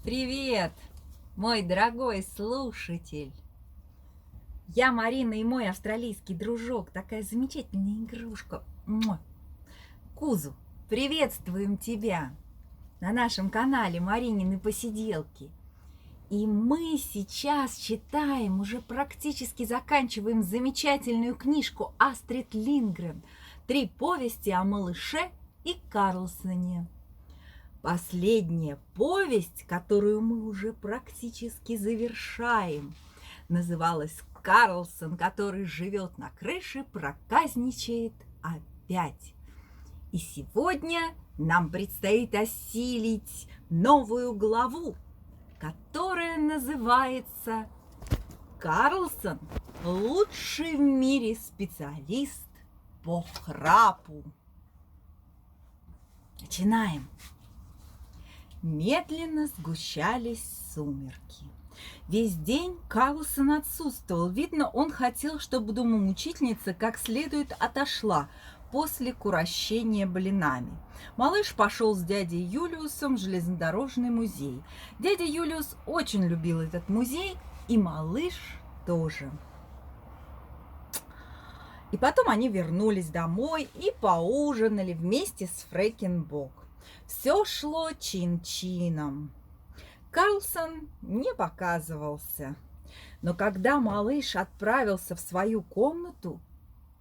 Привет, мой дорогой слушатель! Я Марина и мой австралийский дружок, такая замечательная игрушка. Кузу, приветствуем тебя на нашем канале Маринины посиделки. И мы сейчас читаем, уже практически заканчиваем замечательную книжку Астрид Линдгрен «Три повести о малыше и Карлсоне». Последняя повесть, которую мы уже практически завершаем, называлась «Карлсон, который живет на крыше, проказничает опять». И сегодня нам предстоит осилить новую главу, которая называется «Карлсон – лучший в мире специалист по храпу». Начинаем. Медленно сгущались сумерки. Весь день Карлсон отсутствовал. Видно, он хотел, чтобы домоучительница как следует отошла после курощения блинами. Малыш пошел с дядей Юлиусом в железнодорожный музей. Дядя Юлиус очень любил этот музей, и малыш тоже. И потом они вернулись домой и поужинали вместе с Фрекенбок. Все шло чин-чином. Карлсон не показывался. Но когда малыш отправился в свою комнату,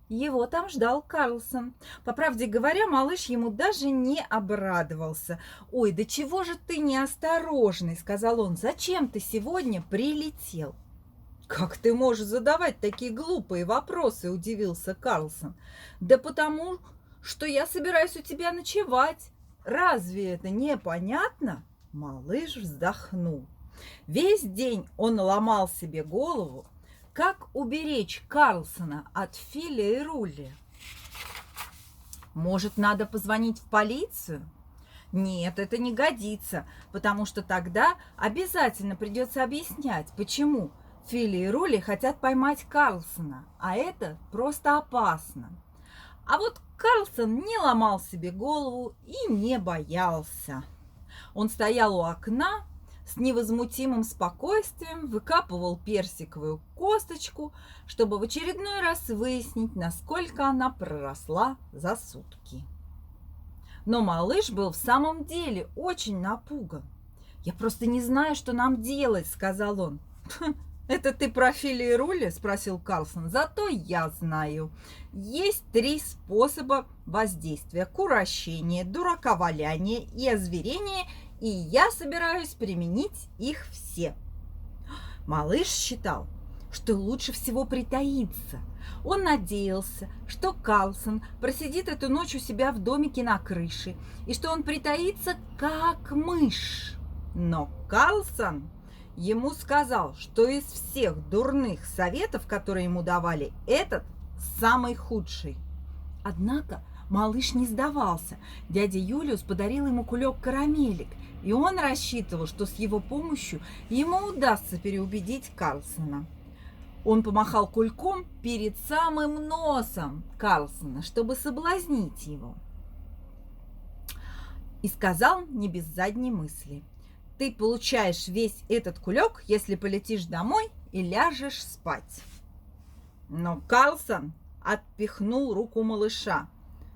его там ждал Карлсон. По правде говоря, малыш ему даже не обрадовался. «Ой, да чего же ты неосторожный», — сказал он. «Зачем ты сегодня прилетел?» «Как ты можешь задавать такие глупые вопросы?» – удивился Карлсон. «Да потому, что я собираюсь у тебя ночевать. Разве это непонятно?» Малыш вздохнул. Весь день он ломал себе голову, как уберечь Карлсона от Филя и Рули. «Может, надо позвонить в полицию?» «Нет, это не годится, потому что тогда обязательно придется объяснять, почему Фили и Рули хотят поймать Карлсона, а это просто опасно». А вот Карлсон не ломал себе голову и не боялся. Он стоял у окна с невозмутимым спокойствием, выкапывал персиковую косточку, чтобы в очередной раз выяснить, насколько она проросла за сутки. Но малыш был в самом деле очень напуган. «Я просто не знаю, что нам делать», — сказал он. «Это ты про Фили и Рули?» – спросил Карлсон. «Зато я знаю. Есть 3 способа воздействия: курощение, дураковаляние и озверение, и я собираюсь применить их все». Малыш считал, что лучше всего притаиться. Он надеялся, что Карлсон просидит эту ночь у себя в домике на крыше, и что он притаится как мышь. Но Карлсон ему сказал, что из всех дурных советов, которые ему давали, этот самый худший. Однако малыш не сдавался. Дядя Юлиус подарил ему кулек карамелек, и он рассчитывал, что с его помощью ему удастся переубедить Карлсона. Он помахал кульком перед самым носом Карлсона, чтобы соблазнить его, и сказал не без задней мысли: «Ты получаешь весь этот кулек, если полетишь домой и ляжешь спать». Но Карлсон отпихнул руку малыша.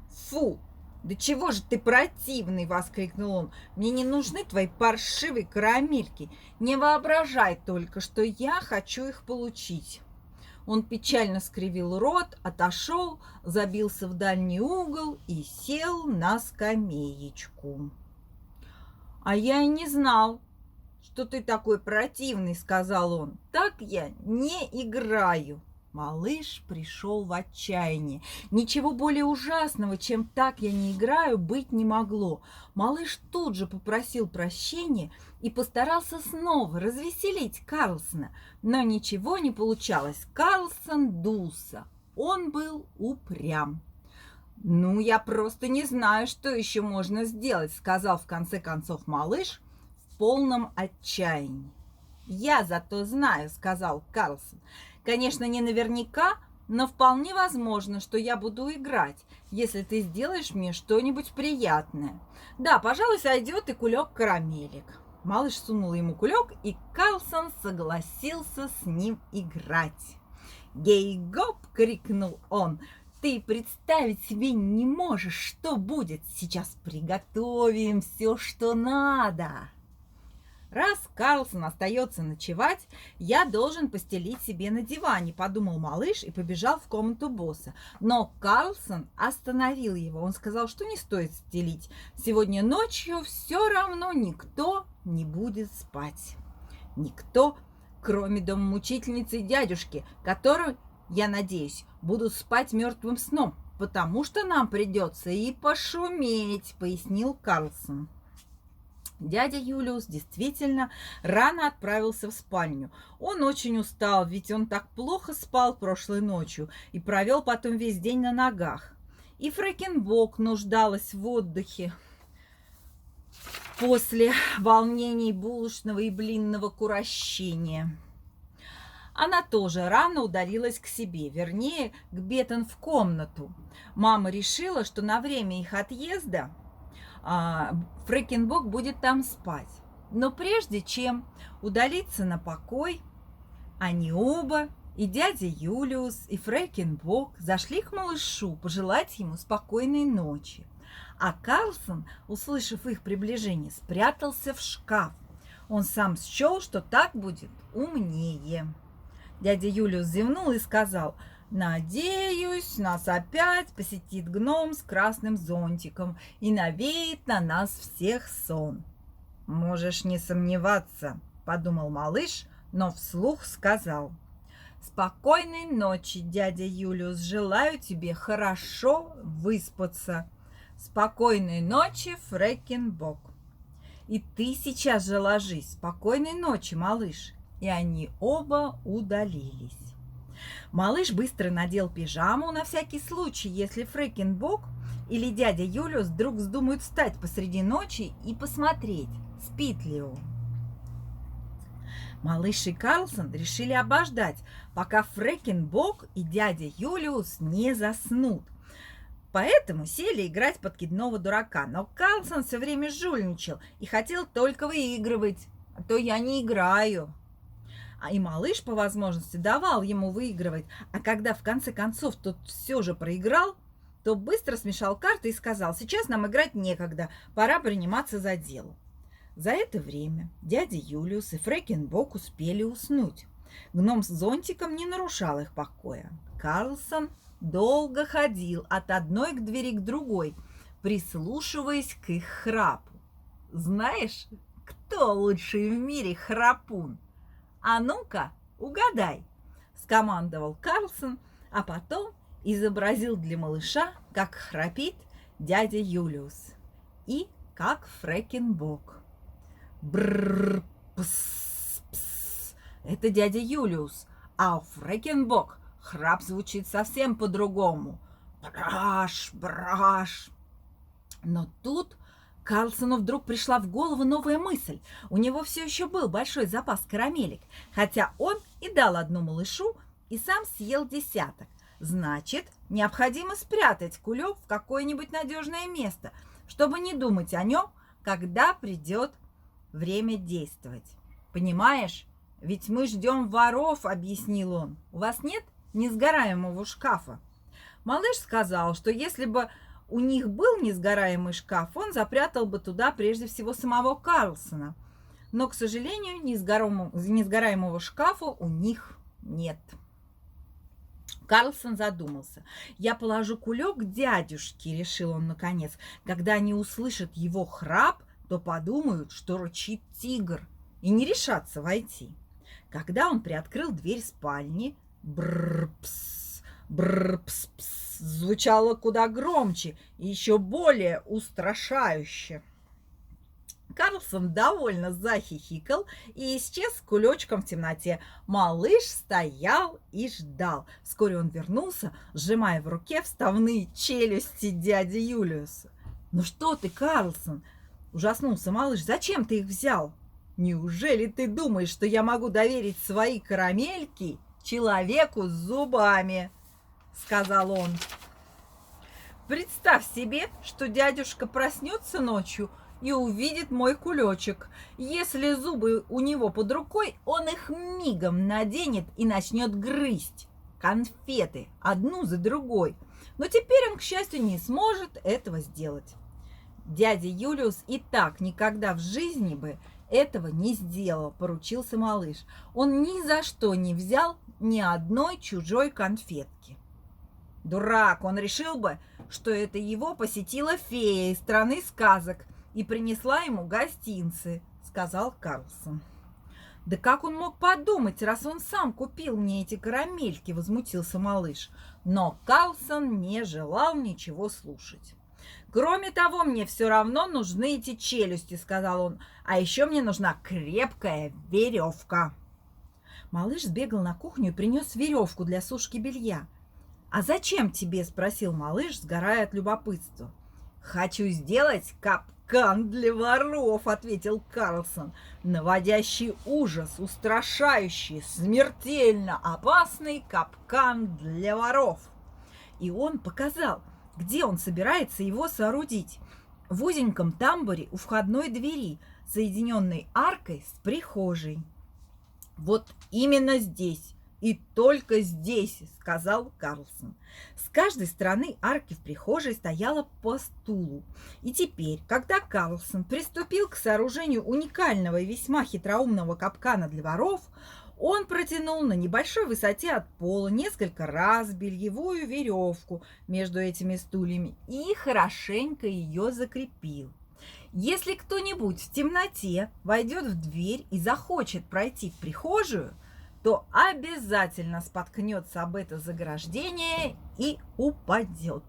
«Фу, да чего же ты противный!» – воскликнул он. «Мне не нужны твои паршивые карамельки. Не воображай только, что я хочу их получить». Он печально скривил рот, отошел, забился в дальний угол и сел на скамеечку. «А я и не знал, что ты такой противный», — сказал он. «Так я не играю». Малыш пришел в отчаяние. Ничего более ужасного, чем «так я не играю», быть не могло. Малыш тут же попросил прощения и постарался снова развеселить Карлсона. Но ничего не получалось. Карлсон дулся. Он был упрям. «Ну, я просто не знаю, что еще можно сделать», — сказал в конце концов малыш в полном отчаянии. «Я зато знаю», — сказал Карлсон. «Конечно, не наверняка, но вполне возможно, что я буду играть, если ты сделаешь мне что-нибудь приятное. Да, пожалуй, сойдет и кулек карамелек». Малыш сунул ему кулек, и Карлсон согласился с ним играть. «Гей-гоп!» — крикнул он. «Ты представить себе не можешь, что будет. Сейчас приготовим все, что надо». «Раз Карлсон остается ночевать, я должен постелить себе на диване», – подумал малыш и побежал в комнату босса. Но Карлсон остановил его. Он сказал, что не стоит стелить. Сегодня ночью все равно никто не будет спать. Никто, кроме домомучительницы и дядюшки, которые, я надеюсь, будут спать мертвым сном, потому что нам придется и пошуметь, пояснил Карлсон. Дядя Юлиус действительно рано отправился в спальню. Он очень устал, ведь он так плохо спал прошлой ночью и провел потом весь день на ногах. И Фрэкенбок нуждалась в отдыхе после волнений булочного и блинного курощения. Она тоже рано удалилась к себе, вернее, к Беттон в комнату. Мама решила, что на время их отъезда Фрэкенбок будет там спать. Но прежде чем удалиться на покой, они оба, и дядя Юлиус, и Фрэкенбок, зашли к малышу пожелать ему спокойной ночи. А Карлсон, услышав их приближение, спрятался в шкаф. Он сам счел, что так будет умнее. Дядя Юлиус зевнул и сказал: «Надеюсь, нас опять посетит гном с красным зонтиком и навеет на нас всех сон». «Можешь не сомневаться», – подумал малыш, но вслух сказал: «Спокойной ночи, дядя Юлиус, желаю тебе хорошо выспаться. Спокойной ночи, Фрэкенбок. И ты сейчас же ложись. Спокойной ночи, малыш». И они оба удалились. Малыш быстро надел пижаму на всякий случай, если Фрэкенбок или дядя Юлиус вдруг вздумают встать посреди ночи и посмотреть, спит ли он. Малыш и Карлсон решили обождать, пока Фрэкенбок и дядя Юлиус не заснут. Поэтому сели играть подкидного дурака. Но Карлсон все время жульничал и хотел только выигрывать. «А то я не играю». И малыш по возможности давал ему выигрывать, а когда в конце концов тот все же проиграл, то быстро смешал карты и сказал: «Сейчас нам играть некогда, пора приниматься за дело». За это время дядя Юлиус и Фрэкенбок успели уснуть. Гном с зонтиком не нарушал их покоя. Карлсон долго ходил от одной двери к другой, прислушиваясь к их храпу. «Знаешь, кто лучший в мире храпун? А ну-ка, угадай», – скомандовал Карлсон, а потом изобразил для малыша, как храпит дядя Юлиус и как Фрэкенбок. Бррр, пс, пс. Это дядя Юлиус, а у Фрэкенбок храп звучит совсем по-другому. Браш, браш. Но тут Карлсону вдруг пришла в голову новая мысль. У него все еще был большой запас карамелек, хотя он и дал одну малышу и сам съел десяток. Значит, необходимо спрятать кулек в какое-нибудь надежное место, чтобы не думать о нем, когда придет время действовать. «Понимаешь, ведь мы ждем воров», — объяснил он. «У вас нет несгораемого шкафа?» Малыш сказал, что если бы у них был несгораемый шкаф, он запрятал бы туда прежде всего самого Карлсона. Но, к сожалению, несгораемого шкафа у них нет. Карлсон задумался. «Я положу кулек к дядюшке», — решил он наконец. «Когда они услышат его храп, то подумают, что рычит тигр, и не решатся войти». Когда он приоткрыл дверь спальни, бррр-пс, бррр-пс-пс, звучало куда громче и еще более устрашающе. Карлсон довольно захихикал и исчез с кулечком в темноте. Малыш стоял и ждал. Вскоре он вернулся, сжимая в руке вставные челюсти дяди Юлиуса. «Ну что ты, Карлсон?» – ужаснулся малыш. «Зачем ты их взял? Неужели ты думаешь, что я могу доверить свои карамельки человеку с зубами?» – сказал он. «Представь себе, что дядюшка проснется ночью и увидит мой кулечек. Если зубы у него под рукой, он их мигом наденет и начнет грызть конфеты одну за другой. Но теперь он, к счастью, не сможет этого сделать. Дядя Юлиус и так никогда в жизни бы этого не сделал, поручился малыш. Он ни за что не взял ни одной чужой конфетки. Дурак, он решил бы, что это его посетила фея из страны сказок и принесла ему гостинцы, сказал Карлсон. Да как он мог подумать, раз он сам купил мне эти карамельки, возмутился малыш. Но Карлсон не желал ничего слушать. Кроме того, мне все равно нужны эти челюсти, сказал он, а еще мне нужна крепкая веревка. Малыш сбегал на кухню и принес веревку для сушки белья. «А зачем тебе?» – спросил малыш, сгорая от любопытства. «Хочу сделать капкан для воров», – ответил Карлсон. «Наводящий ужас, устрашающий, смертельно опасный капкан для воров». И он показал, где он собирается его соорудить. В узеньком тамбуре у входной двери, соединенной аркой с прихожей. «Вот именно здесь. И только здесь», — сказал Карлсон. С каждой стороны арки в прихожей стояла по стулу. И теперь, когда Карлсон приступил к сооружению уникального и весьма хитроумного капкана для воров, он протянул на небольшой высоте от пола несколько раз бельевую веревку между этими стульями и хорошенько ее закрепил. Если кто-нибудь в темноте войдет в дверь и захочет пройти в прихожую, то обязательно споткнется об это заграждение и упадет.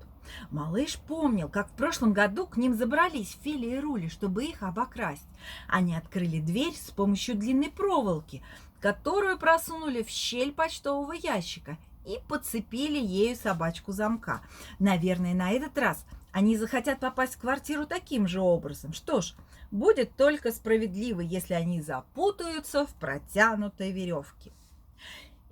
Малыш помнил, как в прошлом году к ним забрались Фили и Рули, чтобы их обокрасть. Они открыли дверь с помощью длинной проволоки, которую просунули в щель почтового ящика и подцепили ею собачку замка. Наверное, на этот раз они захотят попасть в квартиру таким же образом. Что ж, будет только справедливо, если они запутаются в протянутой веревке.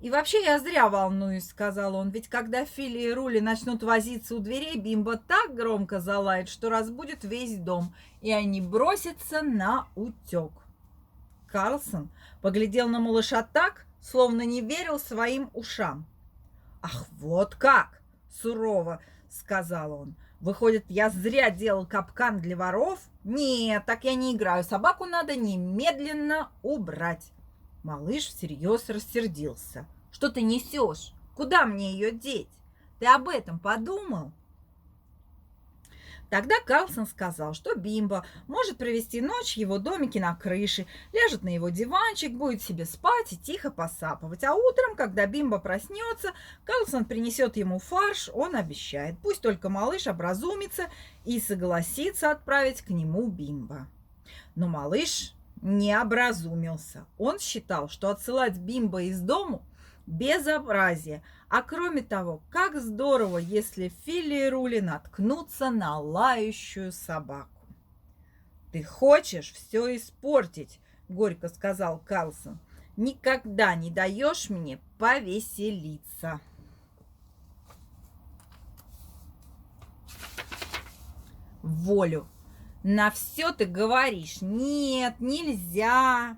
«И вообще я зря волнуюсь», — сказал он, «ведь когда Фили и Рули начнут возиться у дверей, Бимбо так громко залает, что разбудит весь дом, и они бросятся на утек». Карлсон поглядел на малыша так, словно не верил своим ушам. «Ах, вот как!» – сурово сказал он. «Выходит, я зря делал капкан для воров? Нет, так я не играю. Собаку надо немедленно убрать». Малыш всерьез рассердился. «Что ты несешь? Куда мне ее деть? Ты об этом подумал?» Тогда Карлсон сказал, что Бимбо может провести ночь в его домике на крыше, ляжет на его диванчик, будет себе спать и тихо посапывать. А утром, когда Бимбо проснется, Карлсон принесет ему фарш, он обещает. Пусть только малыш образумится и согласится отправить к нему Бимбо. Но малыш не образумился. Он считал, что отсылать Бимбо из дому – безобразие. А кроме того, как здорово, если Фили и Рули наткнутся на лающую собаку. «Ты хочешь все испортить», – горько сказал Карлсон. «Никогда не даешь мне повеселиться». «Волю! На все ты говоришь. Нет, нельзя.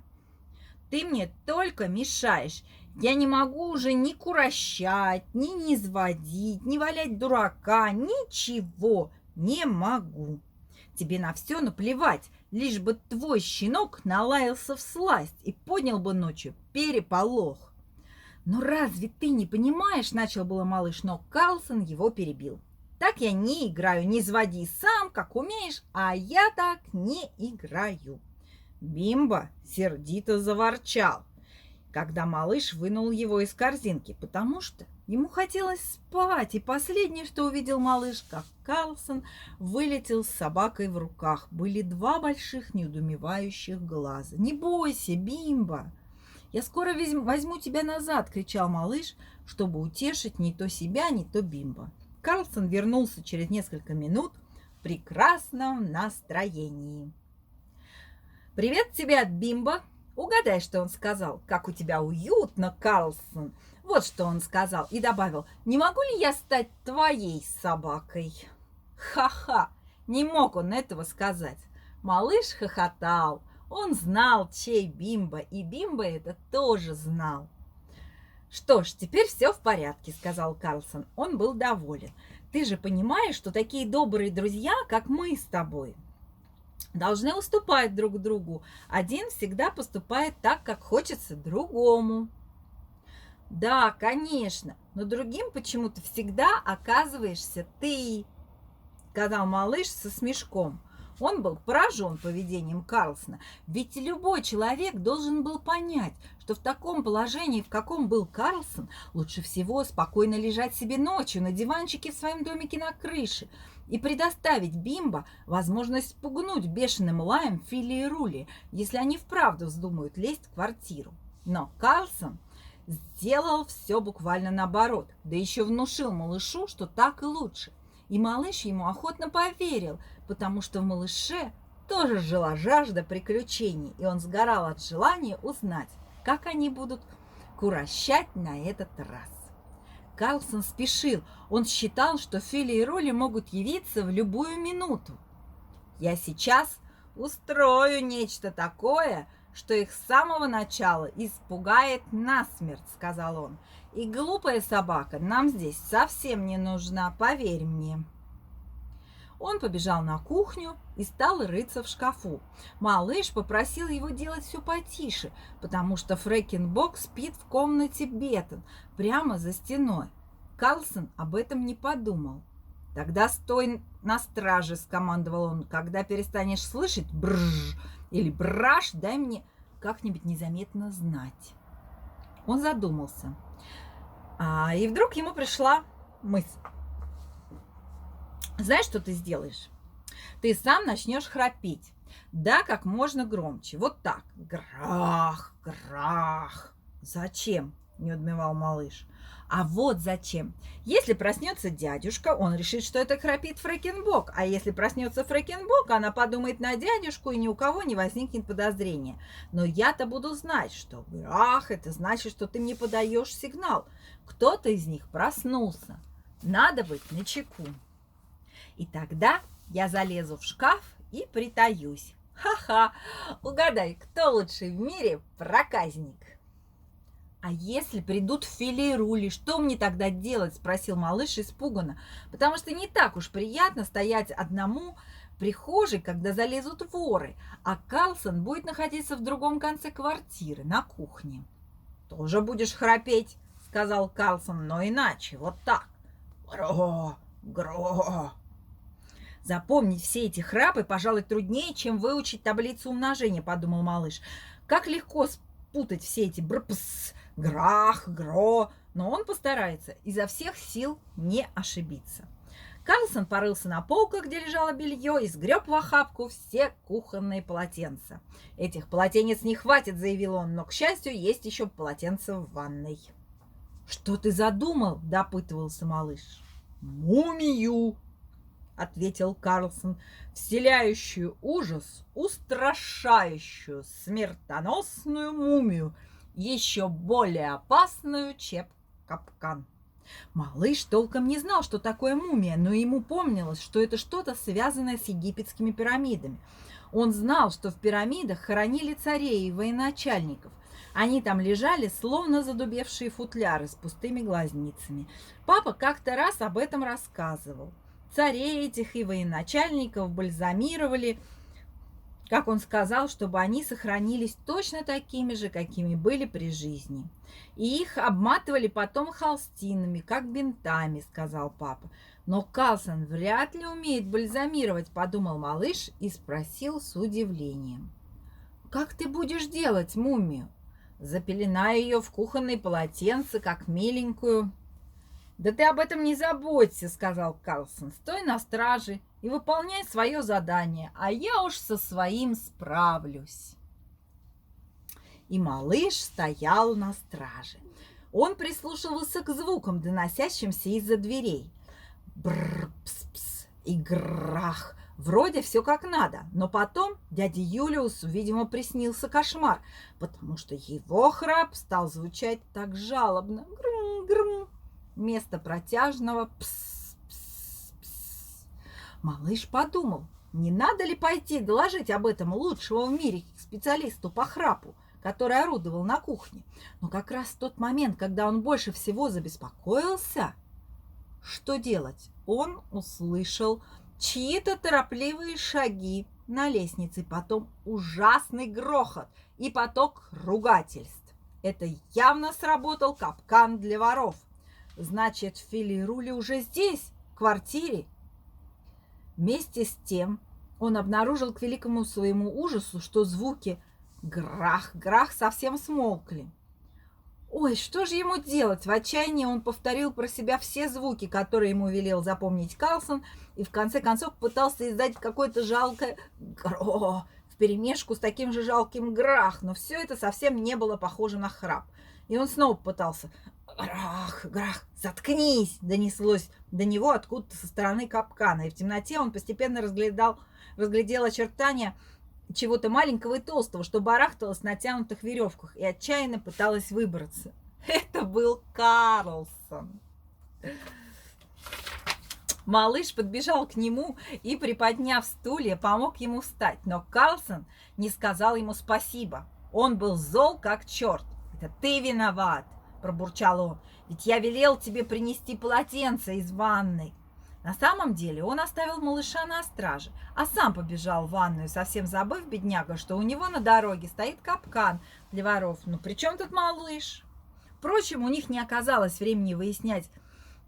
Ты мне только мешаешь. Я не могу уже ни курощать, ни низводить, ни валять дурака. Ничего не могу. Тебе на все наплевать, лишь бы твой щенок налаялся всласть и поднял бы ночью переполох». «Ну разве ты не понимаешь?» – начал было малыш, но Карлсон его перебил. «Так я не играю, не изводи сам, как умеешь, а я так не играю». Бимбо сердито заворчал, когда малыш вынул его из корзинки, потому что ему хотелось спать, и последнее, что увидел малыш, как Карлсон вылетел с собакой в руках. Были два больших неудумевающих глаза. «Не бойся, Бимбо! Я скоро возьму тебя назад!» – кричал малыш, чтобы утешить не то себя, не то Бимбо. Карлсон вернулся через несколько минут в прекрасном настроении. «Привет тебе от Бимбо!» Угадай, что он сказал. «Как у тебя уютно, Карлсон!» Вот что он сказал и добавил: «Не могу ли я стать твоей собакой?» Ха-ха! Не мог он этого сказать. Малыш хохотал. Он знал, чей Бимбо, и Бимбо это тоже знал. «Что ж, теперь все в порядке», — сказал Карлсон. Он был доволен. «Ты же понимаешь, что такие добрые друзья, как мы с тобой, должны уступать друг другу. Один всегда поступает так, как хочется другому». «Да, конечно, но другим почему-то всегда оказываешься ты», — сказал малыш со смешком. Он был поражен поведением Карлсона, ведь любой человек должен был понять, что в таком положении, в каком был Карлсон, лучше всего спокойно лежать себе ночью на диванчике в своем домике на крыше и предоставить Бимбо возможность спугнуть бешеным лаем Филли и Рули, если они вправду вздумают лезть в квартиру. Но Карлсон сделал все буквально наоборот, да еще внушил малышу, что так и лучше. И малыш ему охотно поверил, потому что в малыше тоже жила жажда приключений, и он сгорал от желания узнать, как они будут курощать на этот раз. Карлсон спешил. Он считал, что Филли и Рули могут явиться в любую минуту. «Я сейчас устрою нечто такое, что их с самого начала испугает насмерть», — сказал он. «И глупая собака нам здесь совсем не нужна, поверь мне». Он побежал на кухню и стал рыться в шкафу. Малыш попросил его делать все потише, потому что Фрэкенбок спит в комнате Беттон, прямо за стеной. Карлсон об этом не подумал. «Тогда стой на страже», — скомандовал он. «Когда перестанешь слышать бржж или браш, дай мне как-нибудь незаметно знать». Он задумался. И вдруг ему пришла мысль. «Знаешь, что ты сделаешь? Ты сам начнешь храпеть. Да, как можно громче. Вот так. Грах, грах». «Зачем?» – недоумевал малыш. «А вот зачем. Если проснется дядюшка, он решит, что это храпит Фрэкенбок. А если проснется Фрэкенбок, она подумает на дядюшку, и ни у кого не возникнет подозрения. Но я-то буду знать, что грах – это значит, что ты мне подаешь сигнал. Кто-то из них проснулся. Надо быть начеку. И тогда я залезу в шкаф и притаюсь. Ха-ха! Угадай, кто лучший в мире проказник?» «А если придут Филли и Рули, что мне тогда делать?» – спросил малыш испуганно, потому что не так уж приятно стоять одному в прихожей, когда залезут воры, а Карлсон будет находиться в другом конце квартиры, на кухне. «Тоже будешь храпеть», – сказал Карлсон, – «но иначе, вот так. Гро, гро». «Запомнить все эти храпы, пожалуй, труднее, чем выучить таблицу умножения», – подумал малыш. «Как легко спутать все эти брпс, грах, гро», но он постарается изо всех сил не ошибиться. Карлсон порылся на полках, где лежало белье, и сгреб в охапку все кухонные полотенца. «Этих полотенец не хватит», – заявил он, – «но, к счастью, есть еще полотенце в ванной». «Что ты задумал?» – допытывался малыш. «Мумию», — ответил Карлсон, — «вселяющую ужас, устрашающую, смертоносную мумию, еще более опасную, чем капкан». Малыш толком не знал, что такое мумия, но ему помнилось, что это что-то связанное с египетскими пирамидами. Он знал, что в пирамидах хоронили царей и военачальников. Они там лежали, словно задубевшие футляры с пустыми глазницами. Папа как-то раз об этом рассказывал. Царей этих и военачальников бальзамировали, как он сказал, чтобы они сохранились точно такими же, какими были при жизни. И их обматывали потом холстинами, как бинтами, сказал папа. Но Карлсон вряд ли умеет бальзамировать, подумал малыш и спросил с удивлением. «Как ты будешь делать мумию?» «Запеленаю ее в кухонные полотенца, как миленькую». «Да ты об этом не заботься», — сказал Карлсон. «Стой на страже и выполняй свое задание, а я уж со своим справлюсь». И малыш стоял на страже. Он прислушивался к звукам, доносящимся из-за дверей. Брр-пс-пс и грах. Вроде все как надо, но потом дяде Юлиусу, видимо, приснился кошмар, потому что его храп стал звучать так жалобно. Грм-грм. Вместо протяжного «пс-пс-пс». Малыш подумал, Не надо ли пойти доложить об этом лучшего в мире специалисту по храпу, который орудовал на кухне? Но как раз в тот момент, когда он больше всего забеспокоился, что делать? Он услышал чьи-то торопливые шаги на лестнице, потом ужасный грохот и поток ругательств. Это явно сработал капкан для воров. Значит, Фили и Рули уже здесь, в квартире. Вместе с тем он обнаружил к великому своему ужасу, что звуки грах-грах совсем смолкли. Ой, что же ему делать? В отчаянии он повторил про себя все звуки, которые ему велел запомнить Карлсон, и в конце концов пытался издать какое-то жалкое «гро» вперемешку с таким же жалким «грах», но все это совсем не было похоже на храп. И он снова пытался «грах, грах, заткнись!» донеслось до него откуда-то со стороны капкана, и в темноте он постепенно разглядел очертания чего-то маленького и толстого, что барахталось на натянутых веревках и отчаянно пыталась выбраться. Это был Карлсон. Малыш подбежал к нему и, приподняв стулья, помог ему встать, но Карлсон не сказал ему спасибо. Он был зол как черт. «Это ты виноват!» – пробурчал он. «Ведь я велел тебе принести полотенце из ванной». На самом деле он оставил малыша на страже, а сам побежал в ванную, совсем забыв, бедняга, что у него на дороге стоит капкан для воров. Ну при чем тут малыш? Впрочем, у них не оказалось времени выяснять,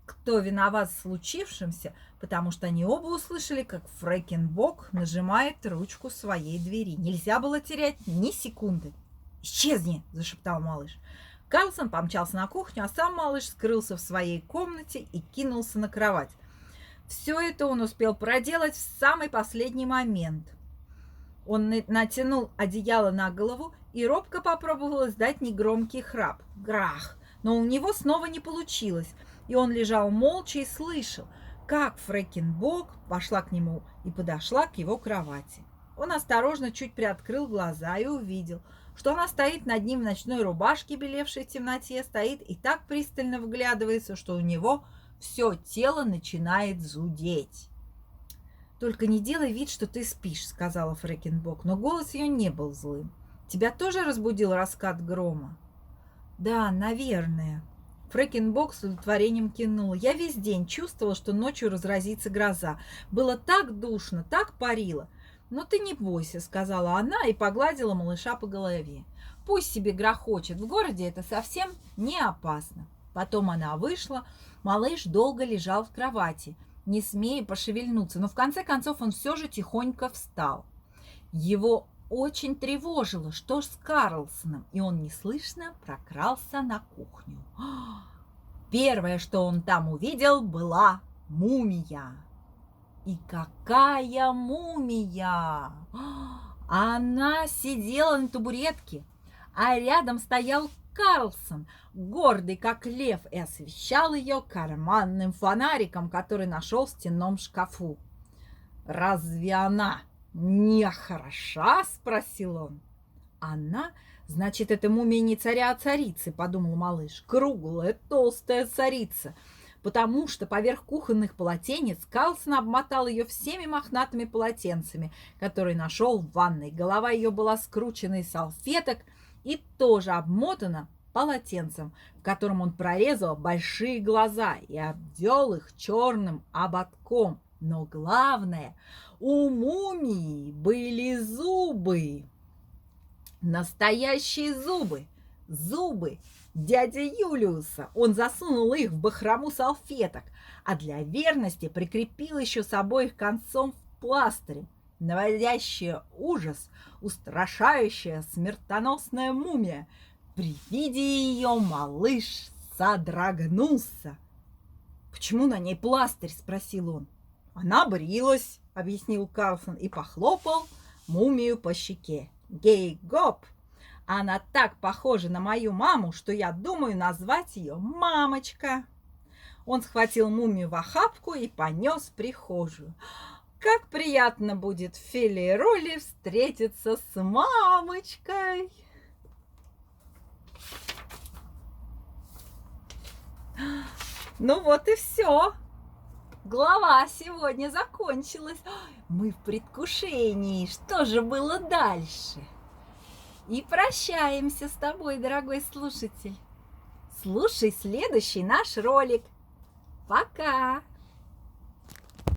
кто виноват в случившемся, потому что они оба услышали, как Фрэкенбок нажимает ручку своей двери. Нельзя было терять ни секунды. «Исчезни!» – зашептал малыш. Карлсон помчался на кухню, а сам малыш скрылся в своей комнате и кинулся на кровать. Все это он успел проделать в самый последний момент. Он натянул одеяло на голову и робко попробовал издать негромкий храп. Грах! Но у него снова не получилось, и он лежал молча и слышал, как Фрэкенбок пошла к нему и подошла к его кровати. Он осторожно чуть приоткрыл глаза и увидел, что она стоит над ним в ночной рубашке, белевшей в темноте, стоит и так пристально вглядывается, что у него все тело начинает зудеть. «Только не делай вид, что ты спишь», — сказала Фрэкенбок, но голос ее не был злым. «Тебя тоже разбудил раскат грома?» «Да, наверное». Фрэкенбок с удовлетворением кивнула. «Я весь день чувствовала, что ночью разразится гроза. Было так душно, так парило. Но ты не бойся», — сказала она и погладила малыша по голове. «Пусть себе грохочет. В городе это совсем не опасно». Потом она вышла. Малыш долго лежал в кровати, не смея пошевельнуться, но в конце концов он все же тихонько встал. Его очень тревожило, что ж с Карлсоном, и он неслышно прокрался на кухню. Первое, что он там увидел, была мумия. И какая мумия! Она сидела на табуретке, а рядом стоял Карлсон, гордый как лев, и освещал ее карманным фонариком, который нашел в стенном шкафу. «Разве она не хороша?» – спросил он. «Она? Значит, это мумия не царя, а царицы», – подумал малыш. «Круглая, толстая царица». Потому что поверх кухонных полотенец Карлсон обмотал ее всеми мохнатыми полотенцами, которые нашел в ванной. Голова ее была скручена из салфеток и тоже обмотана полотенцем, в котором он прорезал большие глаза и обвел их черным ободком. Но главное, у мумии были зубы. Настоящие зубы. Зубы дяди Юлиуса. Он засунул их в бахрому салфеток, а для верности прикрепил еще с обоих концом пластырем. Наводящая ужас, устрашающая смертоносная мумия. При виде ее малыш содрогнулся. «Почему на ней пластырь?» – спросил он. «Она брилась», – объяснил Карлсон и похлопал мумию по щеке. «Гей-гоп! Она так похожа на мою маму, что я думаю назвать ее мамочка». Он схватил мумию в охапку и понес в прихожую. Как приятно будет Фили и Рули встретиться с мамочкой. Ну вот и все. Глава сегодня закончилась. Мы в предвкушении, что же было дальше. И прощаемся с тобой, дорогой слушатель. Слушай следующий наш ролик. Пока!